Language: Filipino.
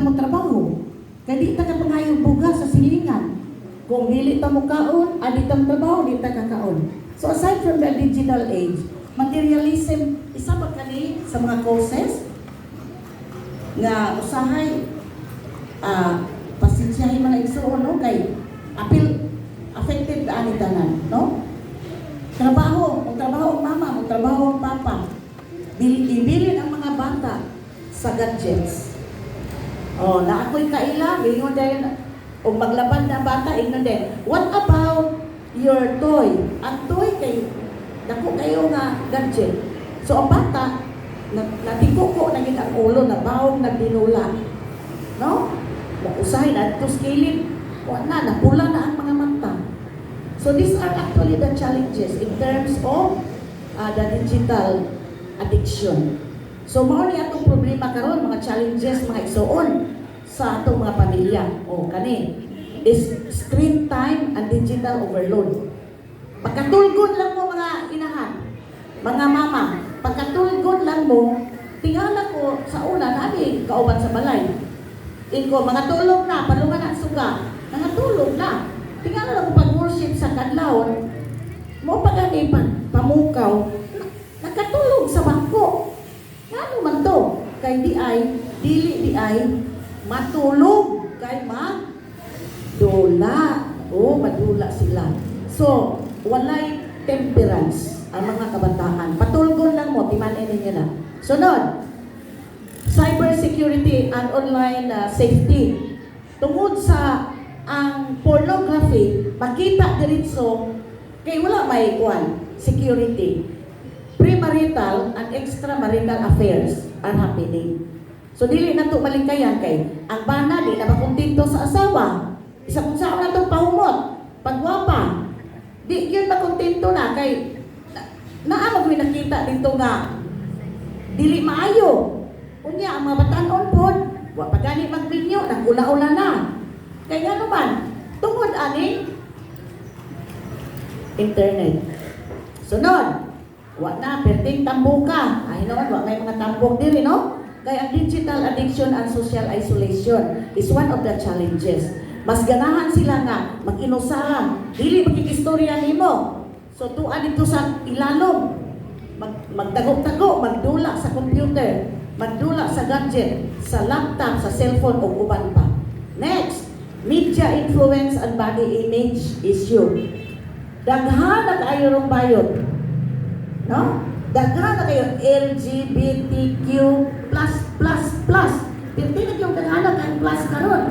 ta mo trabaho. Kaya di ta ka pangayo bugas sa silingan. Kung dili ta mo kaon, adi ta mo trabaho, di ta kakaon. So aside from the digital age, materialism, isa pa kani sa mga causes nga usahay pasensyahin man igsuon no kay apil affected ta ani tanan, no? Trabaho, ang trabaho ang mama, ang trabaho ang papa. Ibilin ang mga bata sa gadgets. Oh, na ako'y kaila, ingon din, o maglaban na bata, ingon din. What about your toy? Ang toy kay, dako kayo nga gadget. So ang bata, natikuko na yun ang ulo, nabawag, nagdinula. No? Usahin na, ito skilling, napula na ang mga mata. So these are actually the challenges in terms of the digital addiction. So mao ni atong problema karon, mga challenges, mga igsuon sa atong mga pamilya. O kani is screen time and digital overload. Pagkatulgon lang mo mga inahan, mga mama, pagkatulgon lang mo, tingala ko sa una nabi kauban sa balay. Inko mga tulog na, palungan na suga, mga tulog na. Tingala lang ko pag-worship sa kadlawon, mo pa gani pamukaw, nakatulog sa bangko. Ano man to? Kay dili matulog kay madula. O, madula sila. So, walay temperance ang mga kabataan. Patulgon lang mo, timanin ninyo na. Sunod, cybersecurity and online safety. Tungod sa ang pornography, makita diretso kay wala may security. Premarital and extramarital affairs are happening. So dili na ito malingkayan kay ang bana di na makontento sa asawa. Isa kung saan na itong pahumot, pagwapa. Di yun makontento na kay naamag may nakita dito nga dili maayo. Unya ang mga batanon po, wa pa gani magbinyo, nagula-ula na. Kaya ano man, tungod ani internet. Sunod, wa na perting tambuka. Ay no, wa may mga tambok diri no. Kaya ang digital addiction and social isolation is one of the challenges. Mas ganahan sila nga mag-inusahan, dili magkikistorya nimo. So tuan dito sa ilalom, magtago-tago, magdula sa computer, magdula sa gadget, sa laptop, sa cellphone o uban pa. Next, media influence and body image issue. Daghan na kayo rong bayot. No? Daghan na kayo LGBTQ+++. Pinti na yung daghan na kayong plus karon.